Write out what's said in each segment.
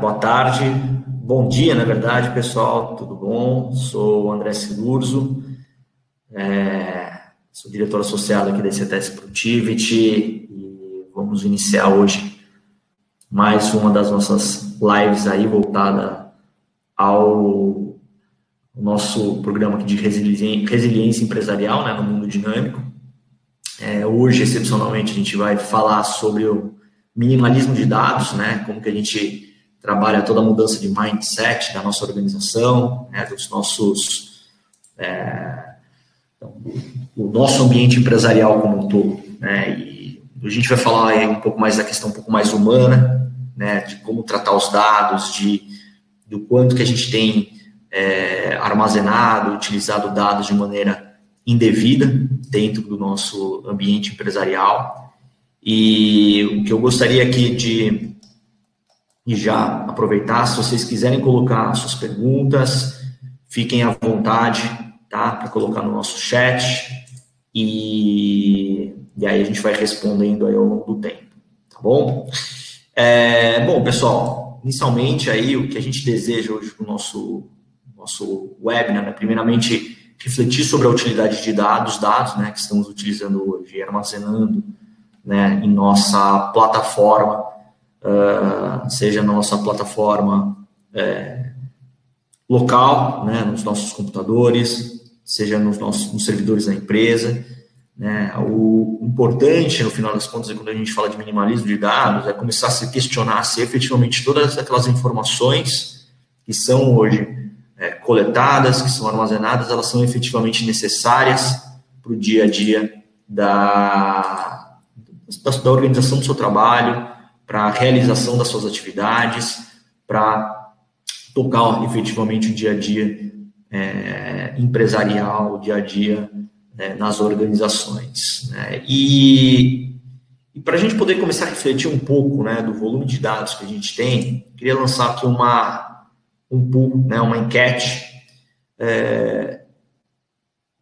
Boa tarde, bom dia, na verdade, pessoal, tudo bom? Sou o André Silurzo, sou diretor associado aqui da ECTS Productivity e vamos iniciar hoje mais uma das nossas lives aí voltada ao nosso programa aqui de resiliência empresarial, né, no mundo dinâmico. Hoje, excepcionalmente, a gente vai falar sobre o minimalismo de dados, né, como que a gente trabalha toda a mudança de mindset da nossa organização, né, dos nossos, o nosso ambiente empresarial como um todo, né, e a gente vai falar aí um pouco mais da questão um pouco mais humana, né, de como tratar os dados, do quanto que a gente tem armazenado, utilizado dados de maneira indevida dentro do nosso ambiente empresarial. E o que eu gostaria aqui de já aproveitar, se vocês quiserem colocar suas perguntas, fiquem à vontade, tá? Para colocar no nosso chat e aí a gente vai respondendo aí ao longo do tempo, tá bom? Bom, pessoal, inicialmente aí o que a gente deseja hoje para o nosso webinar, né? Primeiramente, refletir sobre a utilidade de dados, né, que estamos utilizando hoje, armazenando, né, em nossa plataforma, seja na nossa plataforma local, né, nos nossos computadores, seja nos servidores da empresa, né. O importante, no final das contas, quando a gente fala de minimalismo de dados, é começar a se questionar se efetivamente todas aquelas informações que são hoje coletadas, que são armazenadas, elas são efetivamente necessárias para o dia a dia da organização do seu trabalho, para a realização das suas atividades, para tocar efetivamente o dia a dia empresarial, o dia a dia nas organizações, né? E para a gente poder começar a refletir um pouco, né, do volume de dados que a gente tem, queria lançar aqui um pool, né, uma enquete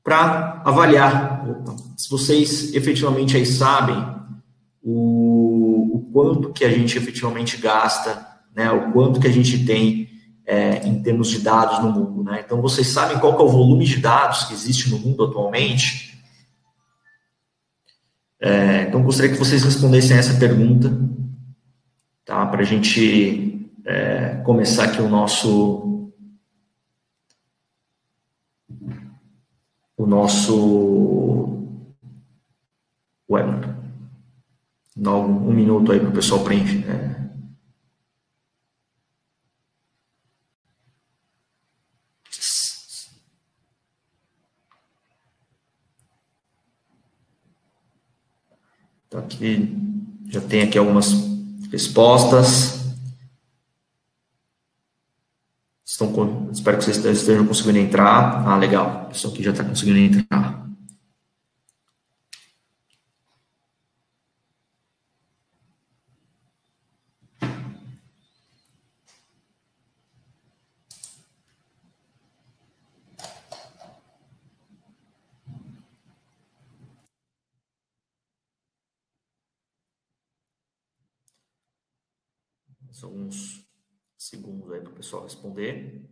para avaliar se vocês efetivamente aí sabem o quanto que a gente efetivamente gasta, né, o quanto que a gente tem em termos de dados no mundo, né? Então, vocês sabem qual que é o volume de dados que existe no mundo atualmente? Então, gostaria que vocês respondessem essa pergunta, tá? Para a gente começar aqui o nosso webinar. Dá um minuto aí para o pessoal preencher. Então, aqui já tem aqui algumas respostas. Espero que vocês estejam conseguindo entrar. Ah, legal. O pessoal aqui já está conseguindo entrar. São alguns segundos aí para o pessoal responder.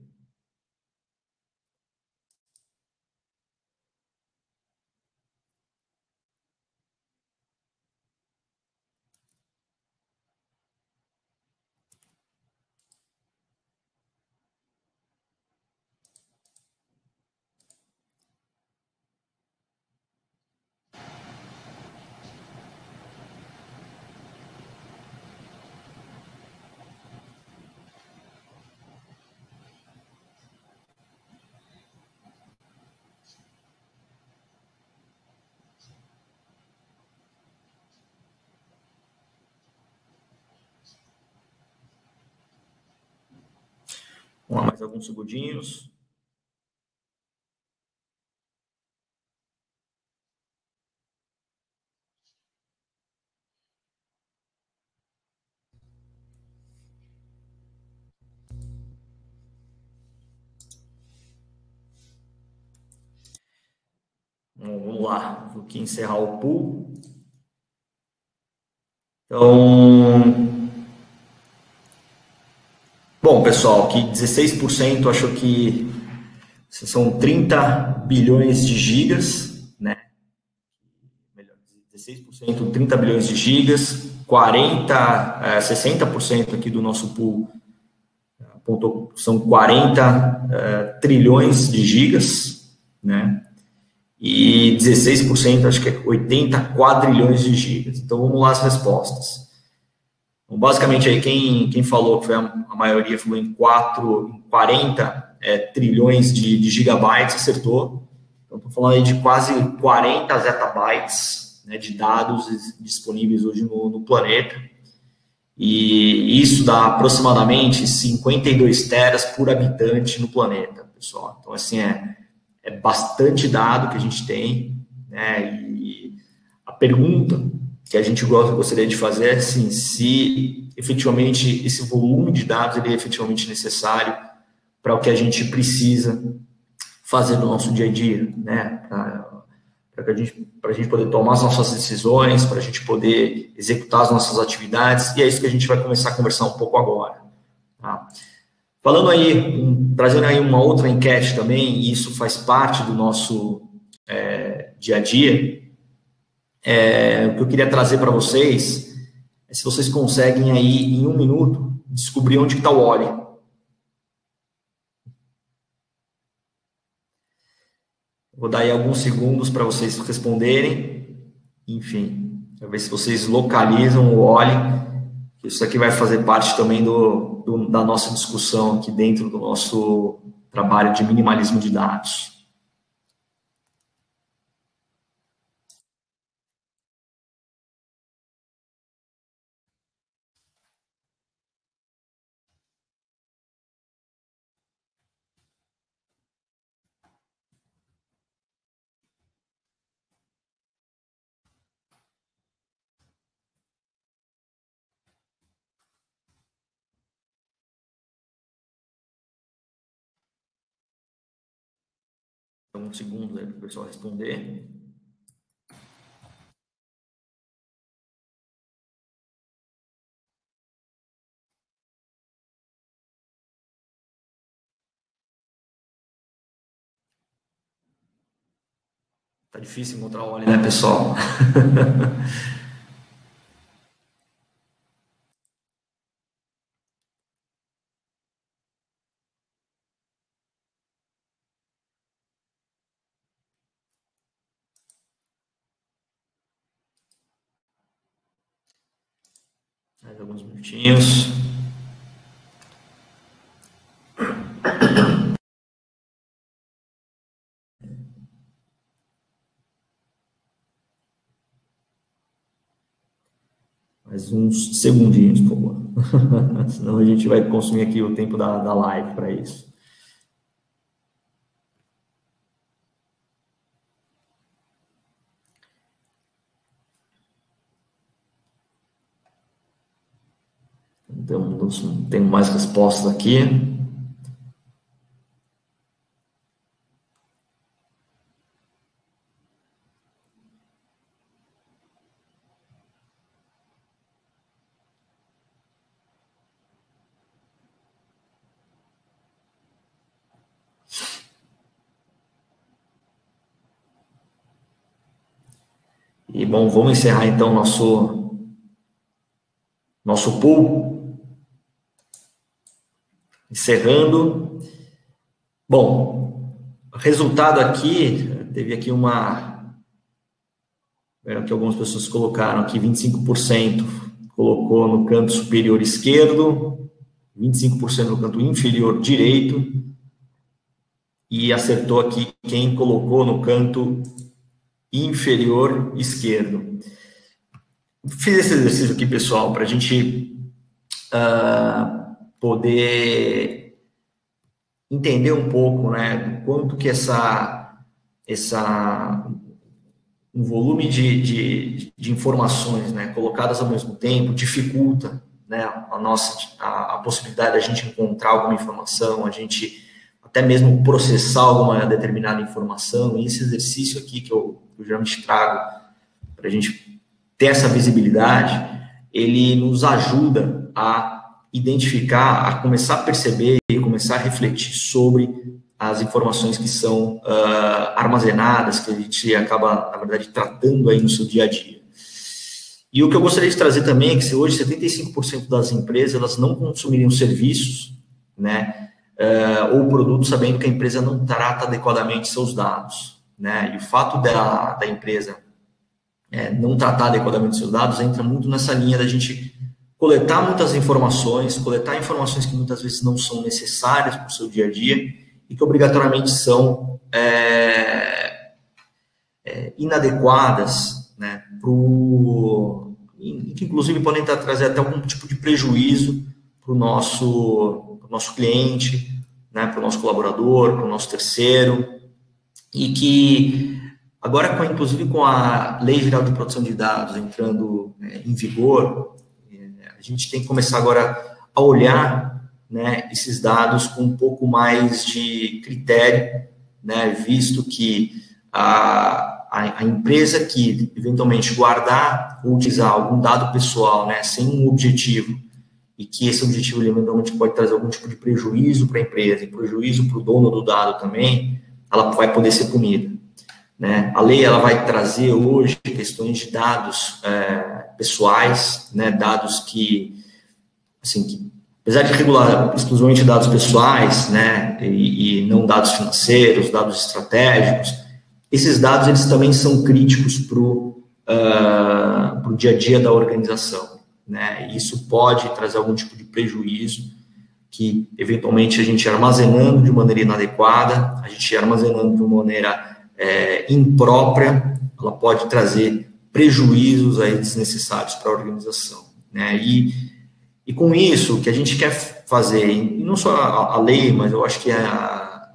Vamos lá, mais alguns segundinhos. Bom, vamos lá, vou aqui encerrar o pool. Então, Bom, pessoal, que 16% acho que são 30 bilhões de gigas, né? Melhor, 16%, 30 bilhões de gigas, 60% aqui do nosso pool são 40 trilhões de gigas, né? E 16%, acho que é 80 quadrilhões de gigas. Então, vamos lá as respostas. Então, basicamente, aí quem falou que foi a maioria falou em 40 trilhões de gigabytes, acertou. Então, estou falando aí de quase 40 zettabytes, né, de dados disponíveis hoje no planeta. E isso dá aproximadamente 52 teras por habitante no planeta, pessoal. Então, assim, é bastante dado que a gente tem, né? E a pergunta que a gente gostaria de fazer é assim, se efetivamente esse volume de dados ele é efetivamente necessário para o que a gente precisa fazer no nosso dia a dia, né? Para a gente poder tomar as nossas decisões, para a gente poder executar as nossas atividades, e é isso que a gente vai começar a conversar um pouco agora. Tá? Falando aí, trazendo aí uma outra enquete também, e isso faz parte do nosso dia a dia, o que eu queria trazer para vocês é se vocês conseguem aí, em 1 minuto, descobrir onde está o óleo. Vou dar aí alguns segundos para vocês responderem. Enfim, para ver se vocês localizam o óleo. Isso aqui vai fazer parte também da nossa discussão aqui dentro do nosso trabalho de minimalismo de dados. Então, 1 segundo aí para o pessoal responder. Tá difícil encontrar óleo, né, pessoal? Mais alguns minutinhos. Mais uns segundinhos, por favor. Senão a gente vai consumir aqui o tempo da live para isso. Então, não tenho mais respostas aqui. E, bom, vamos encerrar, então, nosso pool. Encerrando. Bom, resultado aqui, teve aqui que algumas pessoas colocaram aqui, 25% colocou no canto superior esquerdo, 25% no canto inferior direito, e acertou aqui quem colocou no canto inferior esquerdo. Fiz esse exercício aqui, pessoal, para a gente poder entender um pouco, né, do quanto que um volume de informações, né, colocadas ao mesmo tempo dificulta, né, a possibilidade da gente encontrar alguma informação, a gente até mesmo processar alguma determinada informação. E esse exercício aqui que eu geralmente trago para a gente ter essa visibilidade, ele nos ajuda a identificar, a começar a perceber e começar a refletir sobre as informações que são armazenadas, que a gente acaba, na verdade, tratando aí no seu dia a dia. E o que eu gostaria de trazer também é que se hoje 75% das empresas elas não consumiriam serviços, né, ou produtos sabendo que a empresa não trata adequadamente seus dados, né, e o fato da empresa não tratar adequadamente seus dados entra muito nessa linha da gente coletar muitas informações, coletar informações que muitas vezes não são necessárias para o seu dia a dia e que obrigatoriamente são inadequadas, né, e que inclusive podem trazer até algum tipo de prejuízo para o nosso cliente, né, para o nosso colaborador, para o nosso terceiro, e que agora, inclusive com a Lei Geral de Proteção de Dados entrando em vigor, a gente tem que começar agora a olhar, né, esses dados com um pouco mais de critério, né, visto que a empresa que eventualmente guardar ou utilizar algum dado pessoal, né, sem um objetivo, e que esse objetivo eventualmente pode trazer algum tipo de prejuízo para a empresa, e prejuízo para o dono do dado também, ela vai poder ser punida, né? A lei ela vai trazer hoje questões de dados pessoais, né, dados que apesar de regular exclusivamente dados pessoais, né, e não dados financeiros, dados estratégicos, esses dados eles também são críticos para o dia a dia da organização, né? E isso pode trazer algum tipo de prejuízo que, eventualmente, a gente armazenando de maneira inadequada, a gente armazenando de uma maneira imprópria, ela pode trazer prejuízos aí desnecessários para a organização, né? E com isso, o que a gente quer fazer, e não só a lei, mas eu acho que a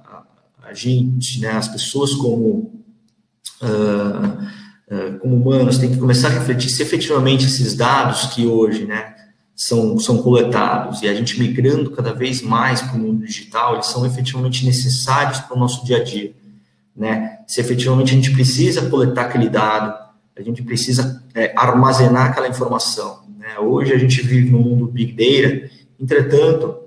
gente, né, as pessoas como humanos, tem que começar a refletir se efetivamente esses dados que hoje, né, são coletados e a gente migrando cada vez mais para o mundo digital, eles são efetivamente necessários para o nosso dia a dia, né? Se efetivamente a gente precisa coletar aquele dado, a gente precisa armazenar aquela informação, né? Hoje a gente vive no mundo Big Data, entretanto,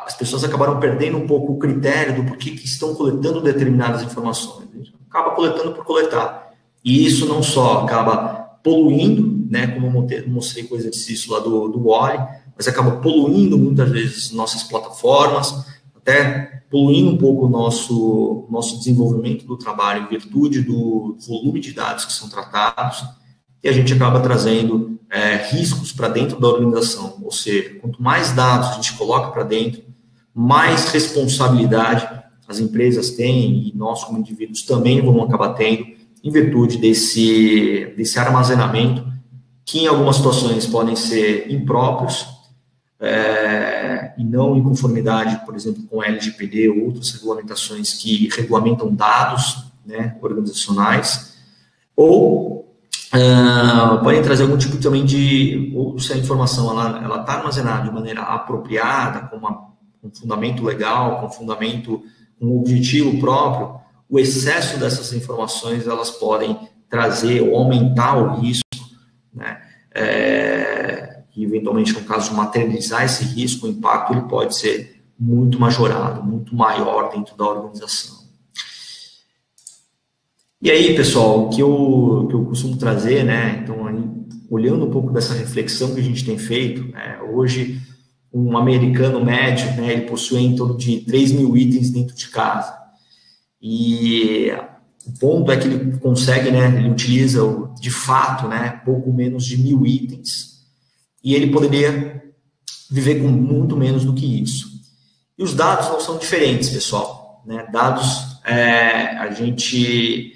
as pessoas acabaram perdendo um pouco o critério do porquê que estão coletando determinadas informações. A gente acaba coletando por coletar. E isso não só acaba poluindo, né, como eu mostrei com o exercício lá do Wally, mas acaba poluindo muitas vezes nossas plataformas, até poluindo um pouco o nosso desenvolvimento do trabalho em virtude do volume de dados que são tratados, e a gente acaba trazendo riscos para dentro da organização. Ou seja, quanto mais dados a gente coloca para dentro, mais responsabilidade as empresas têm, e nós como indivíduos também vamos acabar tendo, em virtude desse armazenamento, que em algumas situações podem ser impróprios, e não em conformidade, por exemplo, com a LGPD ou outras regulamentações que regulamentam dados, né, organizacionais, ou podem trazer algum tipo também ou se a informação ela está armazenada de maneira apropriada, com um fundamento legal, com um objetivo próprio, o excesso dessas informações elas podem trazer ou aumentar o risco, né? E eventualmente, no caso de materializar esse risco, o impacto ele pode ser muito majorado, muito maior dentro da organização. E aí, pessoal, o que eu costumo trazer, né? Então, aí, olhando um pouco dessa reflexão que a gente tem feito, né, hoje um americano médio, né, ele possui em torno de 3 mil itens dentro de casa. E o ponto é que ele consegue, né, ele utiliza, de fato, né, pouco menos de 1.000 itens, e ele poderia viver com muito menos do que isso. E os dados não são diferentes, pessoal, né? Dados, a gente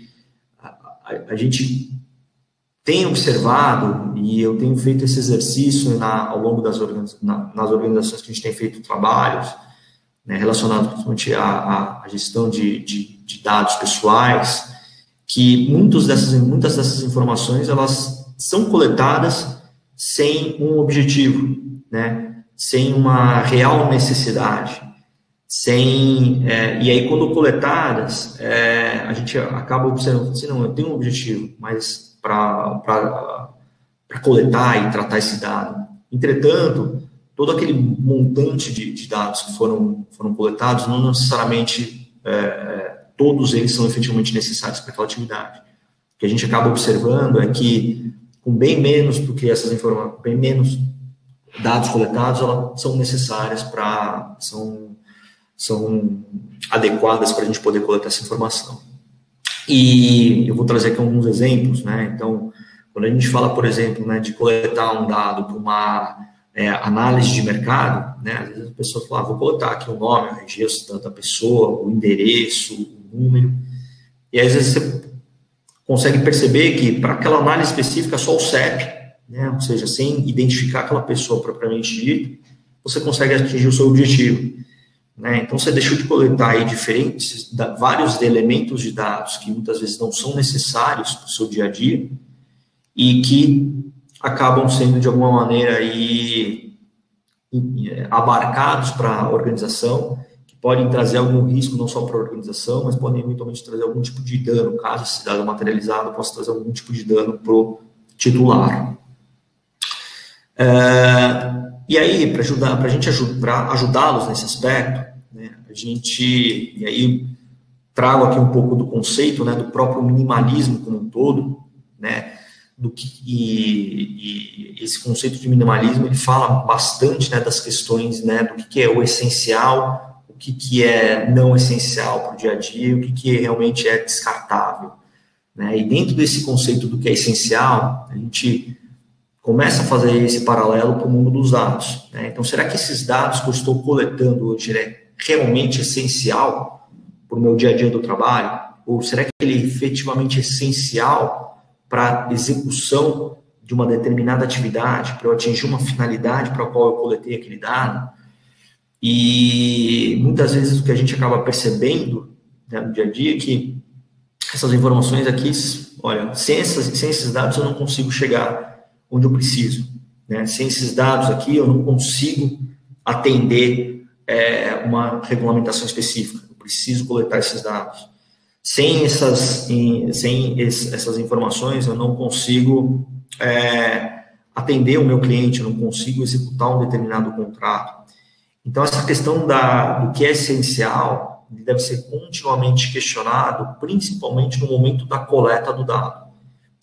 tem observado, e eu tenho feito esse exercício ao longo das nas organizações que a gente tem feito trabalhos, né, relacionados principalmente à gestão de dados pessoais, que muitas dessas informações elas são coletadas sem um objetivo, né, sem uma real necessidade, e aí quando coletadas, a gente acaba observando assim, não, eu tenho um objetivo, mas para coletar e tratar esse dado. Entretanto, todo aquele montante de dados que foram coletados, não necessariamente todos eles são efetivamente necessários para aquela atividade. O que a gente acaba observando é que, com bem menos do que essas informações, bem menos dados coletados, elas são necessárias são adequadas para a gente poder coletar essa informação. E eu vou trazer aqui alguns exemplos, né? Então, quando a gente fala, por exemplo, né, de coletar um dado para uma análise de mercado, né? Às vezes a pessoa fala, vou coletar aqui o nome, o registro da pessoa, o endereço, o número, e às vezes você consegue perceber que para aquela análise específica só o CEP, né? Ou seja, sem identificar aquela pessoa propriamente dita, você consegue atingir o seu objetivo. Né? Então, você deixou de coletar aí vários elementos de dados que muitas vezes não são necessários para o seu dia a dia e que acabam sendo, de alguma maneira, aí, abarcados para a organização, que podem trazer algum risco não só para a organização, mas podem eventualmente trazer algum tipo de dano, caso esse dado materializado possa trazer algum tipo de dano para o titular. E aí, para ajudá-los nesse aspecto, né, e aí trago aqui um pouco do conceito, né, do próprio minimalismo como um todo, né, e esse conceito de minimalismo, ele fala bastante, né, das questões, né, do que é o essencial, o que é não essencial para o dia a dia, o que realmente é descartável, né, e dentro desse conceito do que é essencial, a gente começa a fazer esse paralelo para o mundo dos dados, né? Então, será que esses dados que eu estou coletando hoje é realmente essencial para o meu dia a dia do trabalho? Ou será que ele é efetivamente essencial para a execução de uma determinada atividade, para eu atingir uma finalidade para a qual eu coletei aquele dado? E muitas vezes o que a gente acaba percebendo, né, no dia a dia é que essas informações aqui, olha, sem esses dados eu não consigo chegar onde eu preciso, né? Sem esses dados aqui, eu não consigo atender uma regulamentação específica. Eu preciso coletar esses dados. Sem essas informações, eu não consigo atender o meu cliente, eu não consigo executar um determinado contrato. Então, essa questão do que é essencial deve ser continuamente questionado, principalmente no momento da coleta do dado.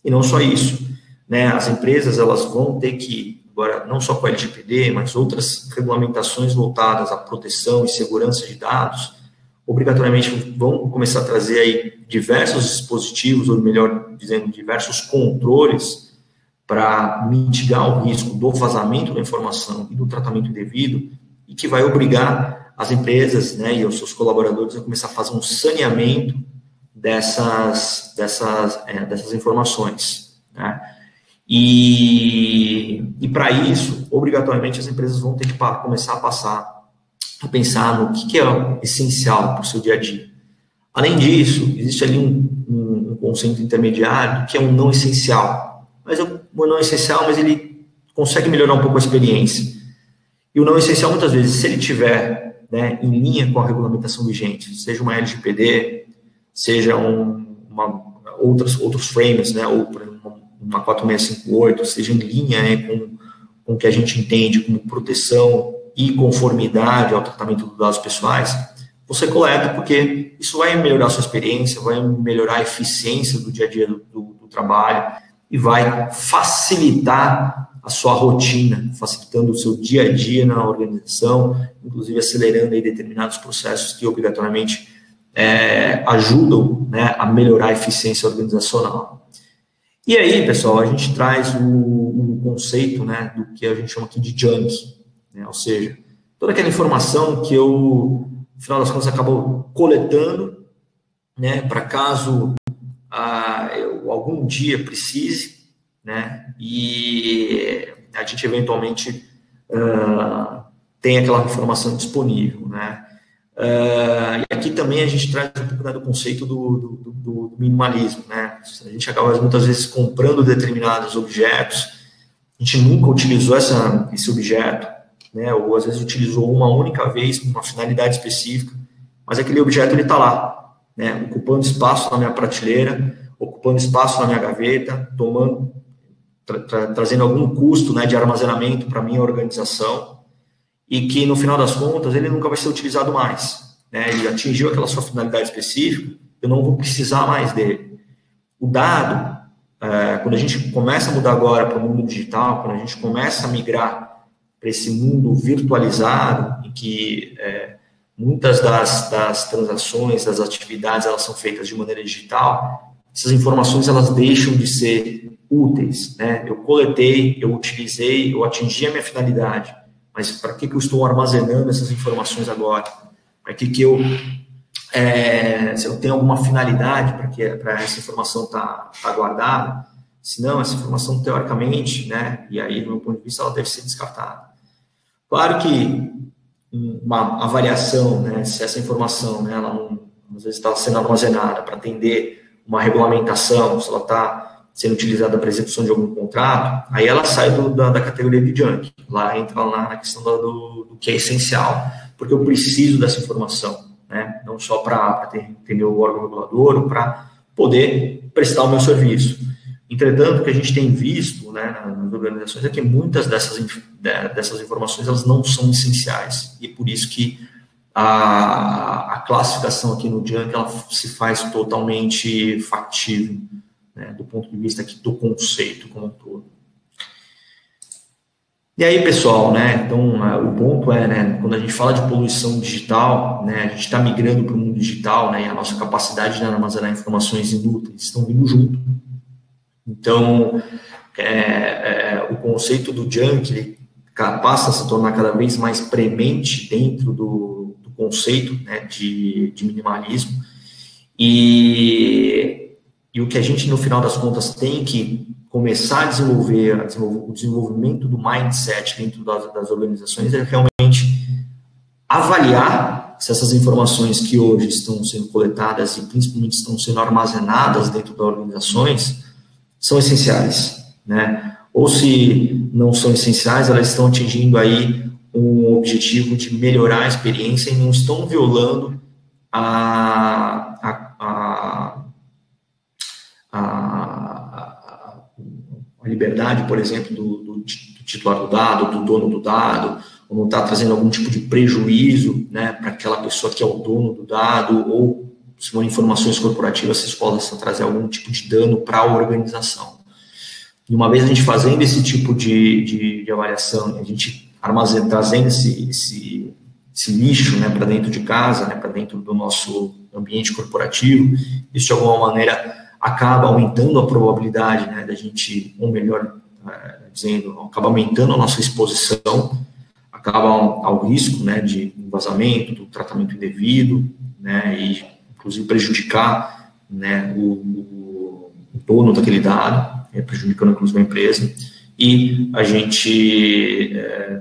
E não só isso, né? As empresas, elas vão ter que, agora, não só com a LGPD, mas outras regulamentações voltadas à proteção e segurança de dados, obrigatoriamente vão começar a trazer aí diversos dispositivos, ou melhor dizendo, diversos controles para mitigar o risco do vazamento da informação e do tratamento indevido, e que vai obrigar as empresas, né, e os seus colaboradores a começar a fazer um saneamento dessas informações, né? E para isso, obrigatoriamente, as empresas vão ter que começar a pensar no que é essencial para o seu dia a dia. Além disso, existe ali um conceito intermediário que é um não essencial. Mas o não essencial, mas ele consegue melhorar um pouco a experiência. E o não essencial, muitas vezes, se ele tiver, né, em linha com a regulamentação vigente, seja uma LGPD, seja outros frames, né, ou por exemplo, uma 4658, seja em linha, né, com o que a gente entende como proteção e conformidade ao tratamento dos dados pessoais, você coleta, porque isso vai melhorar a sua experiência, vai melhorar a eficiência do dia a dia do trabalho e vai facilitar a sua rotina, facilitando o seu dia a dia na organização, inclusive acelerando aí determinados processos que obrigatoriamente ajudam, né, a melhorar a eficiência organizacional. E aí, pessoal, a gente traz um conceito, né, do que a gente chama aqui de junk, né, ou seja, toda aquela informação que eu, no final das contas, acabo coletando, né, para caso eu algum dia precise, né, e a gente eventualmente tem aquela informação disponível, né. E aqui também a gente traz um pouco do conceito do minimalismo, né? A gente acaba muitas vezes comprando determinados objetos, a gente nunca utilizou esse objeto, né? Ou às vezes utilizou uma única vez com uma finalidade específica, mas aquele objeto ele está lá, né? Ocupando espaço na minha prateleira, ocupando espaço na minha gaveta, tomando trazendo algum custo, né, de armazenamento para a minha organização, e que, no final das contas, ele nunca vai ser utilizado mais, né? Ele atingiu aquela sua finalidade específica, eu não vou precisar mais dele. O dado, quando a gente começa a mudar agora para o mundo digital, quando a gente começa a migrar para esse mundo virtualizado, em que muitas das transações, das atividades, elas são feitas de maneira digital, essas informações elas deixam de ser úteis, né? Eu coletei, eu utilizei, eu atingi a minha finalidade, mas para que eu estou armazenando essas informações agora? Para que eu, se eu tenho alguma finalidade para essa informação estar guardada, se não, essa informação teoricamente, né? E aí, do meu ponto de vista, ela deve ser descartada. Claro que uma avaliação, né? Se essa informação, né, ela não, às vezes está sendo armazenada para atender uma regulamentação, se ela está sendo utilizada para execução de algum contrato, aí ela sai da categoria de junk. Lá entra lá na questão do que é essencial, porque eu preciso dessa informação, né? Não só para entender o órgão regulador, ou para poder prestar o meu serviço. Entretanto, o que a gente tem visto, né, nas organizações é que muitas dessas informações elas não são essenciais, e por isso que a classificação aqui no junk ela se faz totalmente factível, né, do ponto de vista aqui do conceito como um todo. E aí, pessoal, né, então o ponto é, né, quando a gente fala de poluição digital, né, a gente está migrando para o mundo digital, né, e a nossa capacidade de armazenar informações inúteis estão vindo junto. Então, o conceito do junk ele passa a se tornar cada vez mais premente dentro do conceito, né, de minimalismo, e o que a gente, no final das contas, tem que começar a desenvolver o desenvolvimento do mindset dentro das organizações é realmente avaliar se essas informações que hoje estão sendo coletadas e principalmente estão sendo armazenadas dentro das organizações são essenciais, né? Ou se não são essenciais, elas estão atingindo aí um objetivo de melhorar a experiência e não estão violando a liberdade, por exemplo, do titular do dado, do dono do dado, ou não está trazendo algum tipo de prejuízo, né, para aquela pessoa que é o dono do dado, ou se forem informações corporativas, se possam trazer algum tipo de dano para a organização. E uma vez a gente fazendo esse tipo de avaliação, a gente trazendo esse lixo, né, para dentro de casa, né, para dentro do nosso ambiente corporativo, isso de alguma maneira acaba aumentando a probabilidade, né, da gente, ou melhor dizendo, acaba aumentando a nossa exposição, acaba ao risco, né, de vazamento, do tratamento indevido, né, e inclusive prejudicar, né, o dono daquele dado, prejudicando inclusive a empresa, e a gente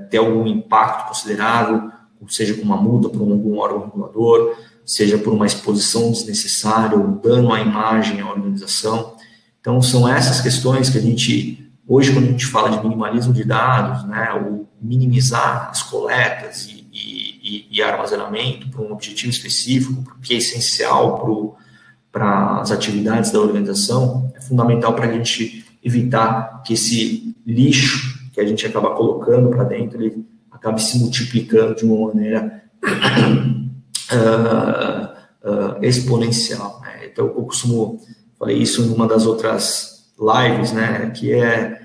ter algum impacto considerável, seja com uma multa por algum órgão regulador, seja por uma exposição desnecessária, ou um dano à imagem, à organização. Então, são essas questões que a gente, hoje, quando a gente fala de minimalismo de dados, né, ou minimizar as coletas e armazenamento para um objetivo específico, porque é essencial para as atividades da organização, é fundamental para a gente evitar que esse lixo que a gente acaba colocando para dentro, ele acabe se multiplicando de uma maneira exponencial, né? Então, eu costumo, falei isso em uma das outras lives, né, que é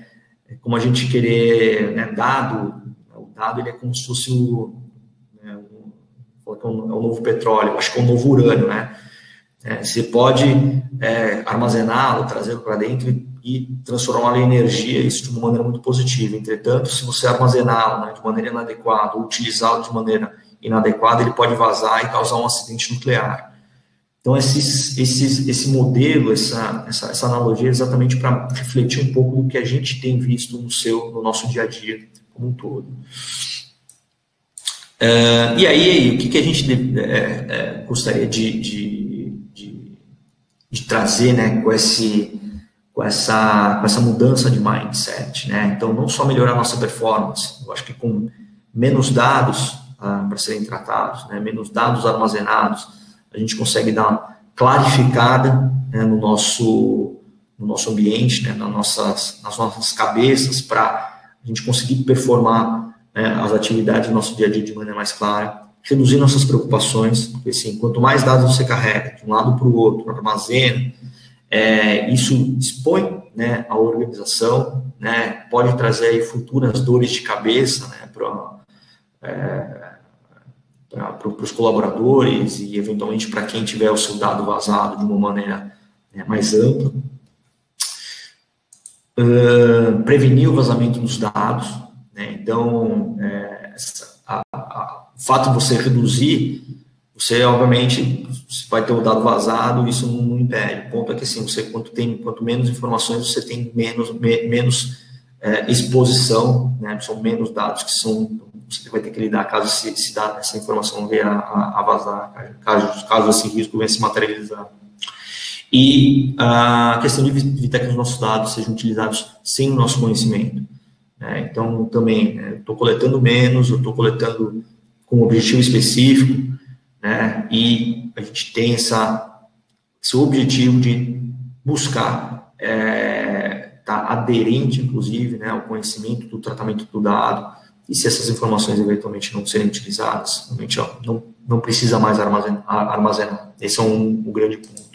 como a gente querer, né, o dado ele é como se fosse o novo petróleo, acho que é o novo urânio, né? Você pode armazená-lo, trazê-lo para dentro e transformá-lo em energia, isso de uma maneira muito positiva. Entretanto, se você armazená-lo, né, de maneira inadequada, ou utilizá-lo de maneira inadequada, ele pode vazar e causar um acidente nuclear. Então, esse modelo, essa analogia é exatamente para refletir um pouco do que a gente tem visto no nosso dia a dia como um todo. E aí, o que a gente gostaria de trazer, né, com essa mudança de mindset, né? Então, não só melhorar a nossa performance, eu acho que com menos dados para serem tratados, né, menos dados armazenados, a gente consegue dar uma clarificada, né, no no nosso ambiente, né, nas nossas cabeças, para a gente conseguir performar, né, as atividades do nosso dia a dia de maneira mais clara, reduzir nossas preocupações, porque assim, quanto mais dados você carrega de um lado para o outro, armazena, isso expõe, né, a organização, né, pode trazer aí futuras dores de cabeça, né, para os colaboradores e, eventualmente, para quem tiver o seu dado vazado de uma maneira, né, mais ampla. Prevenir o vazamento dos dados, né? Então, o fato de você reduzir, você, obviamente, vai ter o dado vazado, isso não impede. O ponto é que, assim, quanto menos informações, você tem menos exposição, né? São menos dados que você vai ter que lidar caso essa informação venha a vazar, caso esse risco venha se materializar. E a questão de evitar que os nossos dados sejam utilizados sem o nosso conhecimento, né? Então, também, eu estou coletando menos, eu estou coletando com um objetivo específico, né? E a gente tem esse objetivo de buscar estar aderente, inclusive, né, ao conhecimento do tratamento do dado, e se essas informações eventualmente não serem utilizadas, realmente não precisa mais armazenar. Esse é um grande ponto.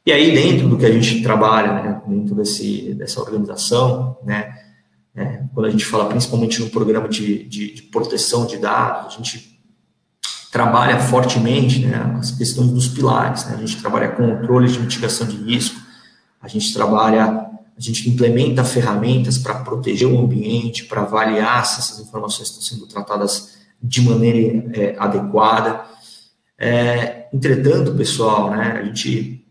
E aí, dentro do que a gente trabalha, né, dentro dessa organização, né, quando a gente fala principalmente no programa de proteção de dados, a gente trabalha fortemente, né, as questões dos pilares, né? A gente trabalha controle de mitigação de risco, a gente implementa ferramentas para proteger o ambiente, para avaliar se essas informações estão sendo tratadas de maneira adequada. Entretanto, pessoal, né, a gente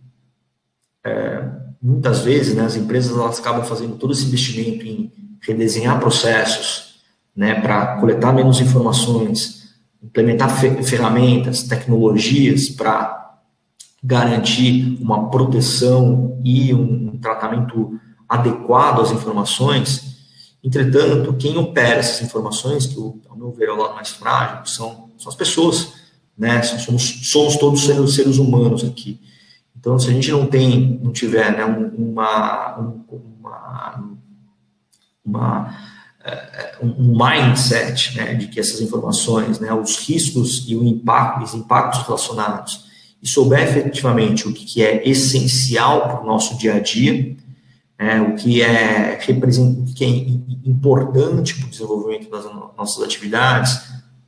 muitas vezes, né, as empresas elas acabam fazendo todo esse investimento em redesenhar processos, né, para coletar menos informações, implementar ferramentas, tecnologias para garantir uma proteção e um tratamento adequado às informações. Entretanto, quem opera essas informações, que ao meu ver é o lado mais frágil, são as pessoas, né? Somos todos seres humanos aqui. Então, se a gente não tiver, né, um mindset, né, de que essas informações, né, os riscos e os impactos relacionados, e souber efetivamente o que é essencial para o nosso dia a dia, né, o que é importante para o desenvolvimento das nossas atividades,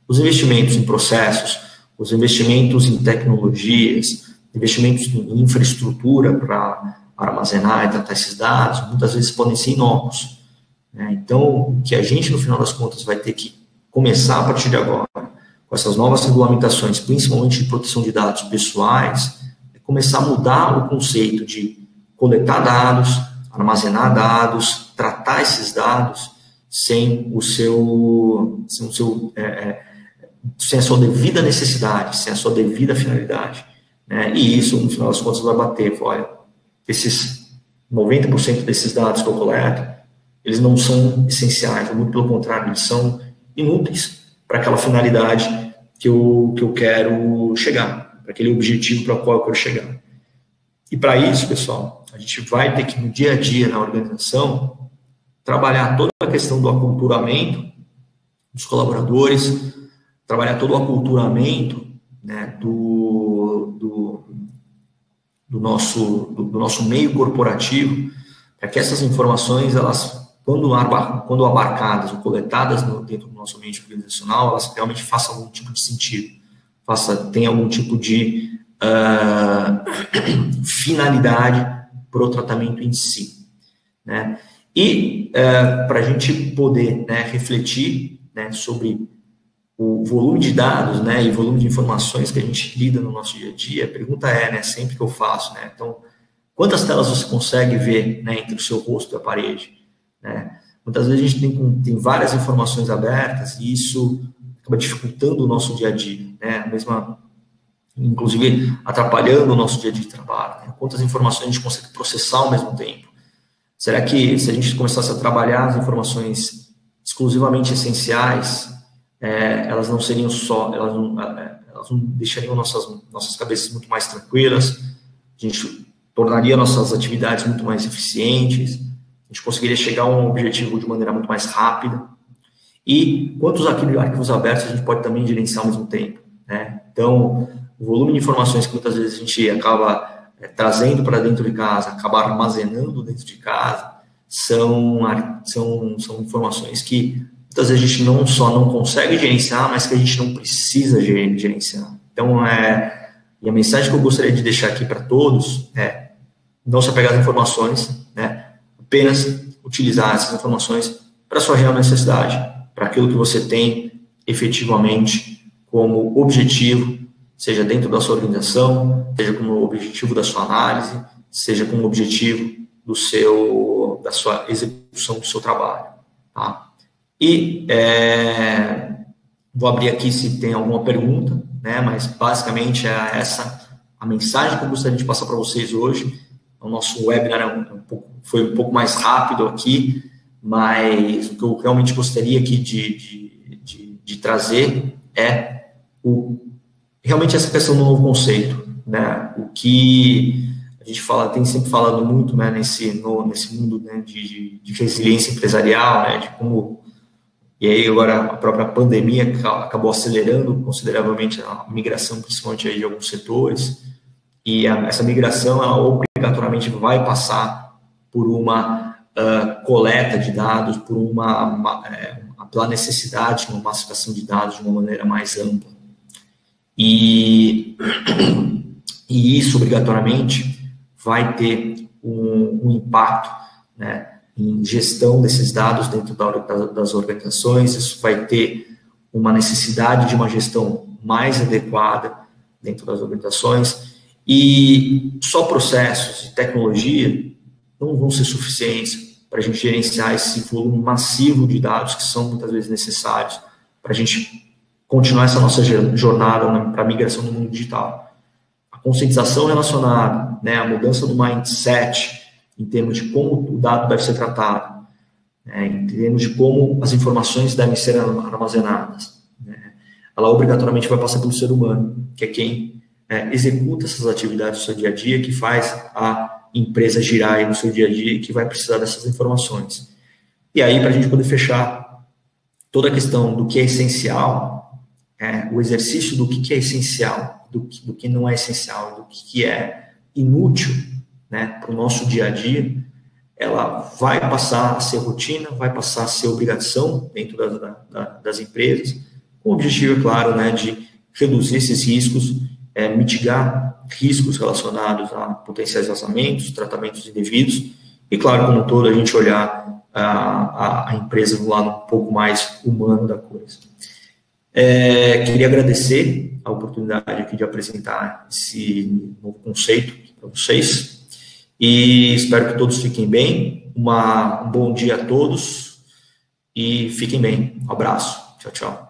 os investimentos em processos, os investimentos em tecnologias, investimentos em infraestrutura para armazenar e tratar esses dados, muitas vezes podem ser inócuos, né? Então, o que a gente, no final das contas, vai ter que começar a partir de agora, com essas novas regulamentações, principalmente de proteção de dados pessoais, é começar a mudar o conceito de coletar dados, armazenar dados, tratar esses dados sem a sua devida necessidade, sem a sua devida finalidade, né? E isso, no final das contas, vai bater. Olha, esses 90% desses dados que eu coleto, eles não são essenciais, muito pelo contrário, eles são inúteis para aquela finalidade que eu quero chegar, para aquele objetivo para o qual eu quero chegar. E para isso, pessoal, a gente vai ter que, no dia a dia, na organização, trabalhar toda a questão do aculturamento dos colaboradores, trabalhar todo o aculturamento, né, do nosso meio corporativo, para que essas informações, elas, quando abarcadas ou coletadas dentro do nosso ambiente organizacional, elas realmente façam algum tipo de sentido, tenham algum tipo de finalidade para o tratamento em si, né? E para a gente poder, né, refletir, né, sobre o volume de dados, né, e volume de informações que a gente lida no nosso dia a dia, a pergunta né, sempre que eu faço, né, então, quantas telas você consegue ver, né, entre o seu rosto e a parede, né? Muitas vezes a gente tem várias informações abertas e isso acaba dificultando o nosso dia a dia, né, inclusive atrapalhando o nosso dia a dia de trabalho, né? Quantas informações a gente consegue processar ao mesmo tempo? Será que se a gente começasse a trabalhar as informações exclusivamente essenciais, elas não seriam elas não deixariam nossas cabeças muito mais tranquilas? A gente tornaria nossas atividades muito mais eficientes, a gente conseguiria chegar a um objetivo de maneira muito mais rápida. E quantos arquivos abertos a gente pode também gerenciar ao mesmo tempo, né? Então, o volume de informações que muitas vezes a gente acaba trazendo para dentro de casa, acaba armazenando dentro de casa, são informações que muitas vezes a gente não só não consegue gerenciar, mas que a gente não precisa gerenciar. Então, e a mensagem que eu gostaria de deixar aqui para todos é não se apegar às informações, né? Apenas utilizar essas informações para a sua real necessidade, para aquilo que você tem efetivamente como objetivo, seja dentro da sua organização, seja como objetivo da sua análise, seja como objetivo da sua execução do seu trabalho. Tá? E vou abrir aqui se tem alguma pergunta, né? Mas basicamente é essa a mensagem que eu gostaria de passar para vocês hoje. O nosso webinar foi um pouco mais rápido aqui, mas o que eu realmente gostaria aqui de trazer é realmente essa questão do novo conceito, né? O que a gente tem sempre falado muito, né, nesse mundo, né, de resiliência empresarial, né, de como, e aí agora a própria pandemia acabou acelerando consideravelmente a migração, principalmente aí de alguns setores, e essa migração, ela obrigatoriamente vai passar por uma coleta de dados, por pela necessidade de uma massificação de dados de uma maneira mais ampla. E isso, obrigatoriamente, vai ter um impacto, né, em gestão desses dados dentro das organizações. Isso vai ter uma necessidade de uma gestão mais adequada dentro das organizações, e só processos e tecnologia não vão ser suficientes para a gente gerenciar esse volume massivo de dados que são muitas vezes necessários para a gente continuar essa nossa jornada para a migração do mundo digital. A conscientização relacionada, né, a mudança do mindset em termos de como o dado deve ser tratado, né, em termos de como as informações devem ser armazenadas, né, ela obrigatoriamente vai passar pelo ser humano, que é quem executa essas atividades no seu dia a dia, que faz a empresa girar aí no seu dia a dia e que vai precisar dessas informações. E aí, para a gente poder fechar toda a questão do que é essencial, o exercício do que é essencial, do que não é essencial, do que é inútil, né, para o nosso dia a dia, ela vai passar a ser rotina, vai passar a ser obrigação dentro das empresas, com o objetivo, é claro, né, de reduzir esses riscos, mitigar riscos relacionados a potenciais vazamentos, tratamentos indevidos, e, claro, como um todo, a gente olhar a empresa do lado um pouco mais humano da coisa. Queria agradecer a oportunidade aqui de apresentar esse novo conceito para vocês, e espero que todos fiquem bem. Um bom dia a todos e fiquem bem. Um abraço. Tchau, tchau.